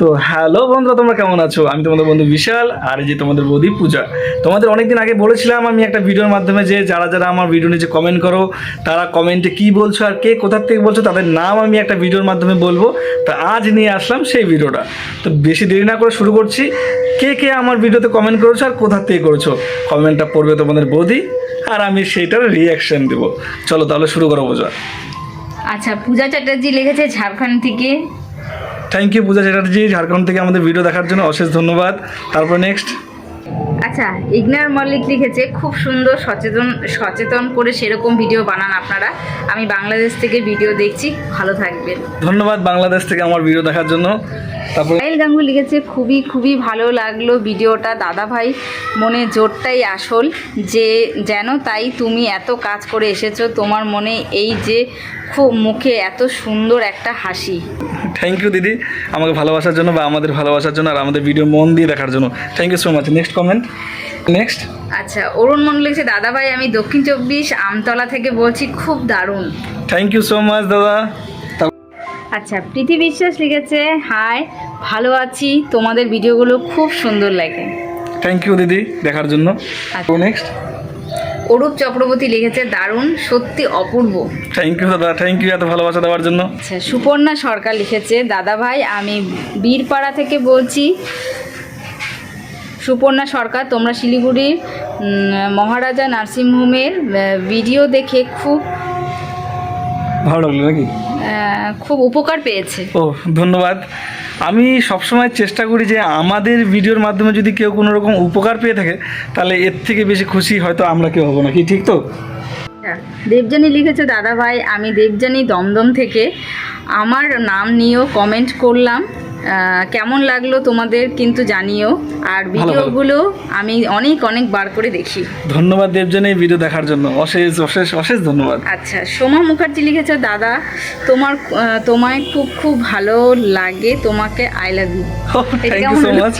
তো হ্যালো বন্ধুরা, তোমরা কেমন আছো? আমি তোমাদের বন্ধু বিশাল, আর এই যে তোমাদের বৌদি পূজা। তোমাদের অনেকদিন আগে বলেছিলাম আমি একটা ভিডিওর মাধ্যমে যে যারা যারা আমার ভিডিও নিচে কমেন্ট করো তারা কমেন্টে কি বলছো আর কে কোথার থেকে বলছো তাদের নাম আমি একটা ভিডিওর মাধ্যমে বলবো। তো আজ নিয়ে আসলাম সেই ভিডিওটা। তো বেশি দেরি না করে শুরু করছি। কে কে আমার ভিডিওতে কমেন্ট করেছো আর কোথার থেকে করেছো কমেন্টটা পড়বে তোমাদের বৌদি, আর আমি সেইটার রিয়াকশন দেবো। চলো তাহলে শুরু করো পূজা। আচ্ছা, পূজা চ্যাটার্জি লিখেছে ঝাড়খণ্ড থেকে। থ্যাংক ইউ পূজা চ্যাটার্জি, ঝাড়খণ্ড থেকে আমাদের ভিডিও দেখার জন্য অশেষ ধন্যবাদ। তারপর নেক্সট। আচ্ছা, ইগনার মল্লিক লিখেছে খুব সুন্দর সচেতন করে সেরকম ভিডিও বানান আপনারা। আমি বাংলাদেশ থেকে ভিডিও দেখছি, ভালো থাকবেন। ধন্যবাদ বাংলাদেশ থেকে আমার ভিডিও দেখার জন্য। তারপরে সাহিল গাঙ্গুলি লিখেছে খুবই ভালো লাগলো ভিডিওটা দাদা ভাই, মনে জোরটাই আসল, যে যেন তাই তুমি এত কাজ করে এসেছো, তোমার মনে এই যে খুব মুখে এত সুন্দর একটা হাসি। থ্যাংক ইউ দিদি আমাকে ভালোবাসার জন্য বা আমাদের ভালোবাসার জন্য আর আমাদের ভিডিও মন দিয়ে দেখার জন্য। Thank you so much. Next comment. Next. আচ্ছা, অরুণ মন্ডল লিখেছে দাদা ভাই, আমি দক্ষিণ 24 আমতলা থেকে বলছি, খুব দারুণ। থ্যাংক ইউ সো মাচ দাদা। আচ্ছা, প্রীতি বিশ্বাস লিখেছে হাই, ভালো আছি, তোমাদের ভিডিওগুলো খুব সুন্দর লাগে। থ্যাংক ইউ দিদি দেখার জন্য। আচ্ছা। নেক্সট। অরূপ চক্রবর্তী লিখেছে দারুণ, সত্যি অপূর্ব। থ্যাংক ইউ দাদা, থ্যাংক ইউ এত ভালোবাসা দেওয়ার জন্য। আচ্ছা, সুপর্ণা সরকার লিখেছে দাদা ভাই, আমি বীরপাড়া থেকে বলছি। সুপর্ণা সরকার, তোমরা শিলিগুড়ির মহারাজা নার্সিংহোমের ভিডিও দেখে ভালো লাগলো নাকি? খুব উপকার পেয়েছে। ও ধন্যবাদ। আমি সবসময় চেষ্টা করি যে আমাদের ভিডিওর মাধ্যমে যদি কেউ কোনো রকম উপকার পেয়ে থাকে তাহলে এর থেকে বেশি খুশি হয়তো আমরা কেউ হবো না, কি ঠিক তো? দেবযানী লিখেছে দাদা ভাই, আমি দেবযানী দমদম থেকে, আমার নাম নিয়েও কমেন্ট করলাম, কেমন লাগলো তোমাদের কিন্তু জানিও, আর ভিডিওগুলো আমি অনেক বার করে দেখি। ধন্যবাদ দেবজানী এই ভিডিও দেখার জন্য, অশেষ অশেষ অশেষ ধন্যবাদ। আচ্ছা, সোমা মুখার্জি লিখেছে দাদা তোমায় খুব ভালো লাগে, তোমাকে I love you. Thank you so much.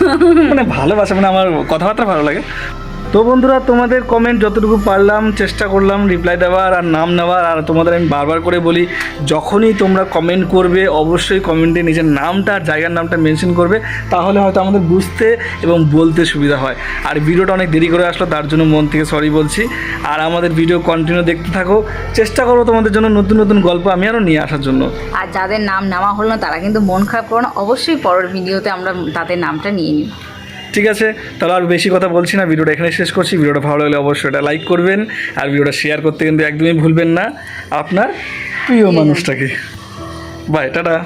মানে ভালোবাসা মানে আমার কথাবার্তা ভালো লাগে। তো বন্ধুরা, তোমাদের কমেন্ট যতটুকু পারলাম চেষ্টা করলাম রিপ্লাই দেওয়ার আর নাম নেওয়ার। আর তোমাদের আমি বারবার করে বলি, যখনই তোমরা কমেন্ট করবে অবশ্যই কমেন্টে নিজের নামটা আর জায়গার নামটা মেনশন করবে, তাহলে হয়তো আমাদের বুঝতে এবং বলতে সুবিধা হয়। আর ভিডিওটা অনেক দেরি করে আসলো, তার জন্য মন থেকে সরি বলছি। আর আমাদের ভিডিও কন্টিনিউ দেখতে থাকো, চেষ্টা করো তোমাদের জন্য নতুন নতুন গল্প আমি আরও নিয়ে আসার জন্য। আর যাদের নাম নেওয়া হলো না তারা কিন্তু মন খারাপ করো না, অবশ্যই পরের ভিডিওতে আমরা তাদের নামটা নিয়ে নিই। ঠিক আছে, তাহলে আর বেশি কথা বলছি না, ভিডিওটা এখানে শেষ করছি। ভিডিওটা ভালো লাগলে অবশ্যই এটা লাইক করবেন, আর ভিডিওটা শেয়ার করতে কিন্তু একদমই ভুলবেন না আপনার প্রিয় মানুষটাকে। Bye, tata.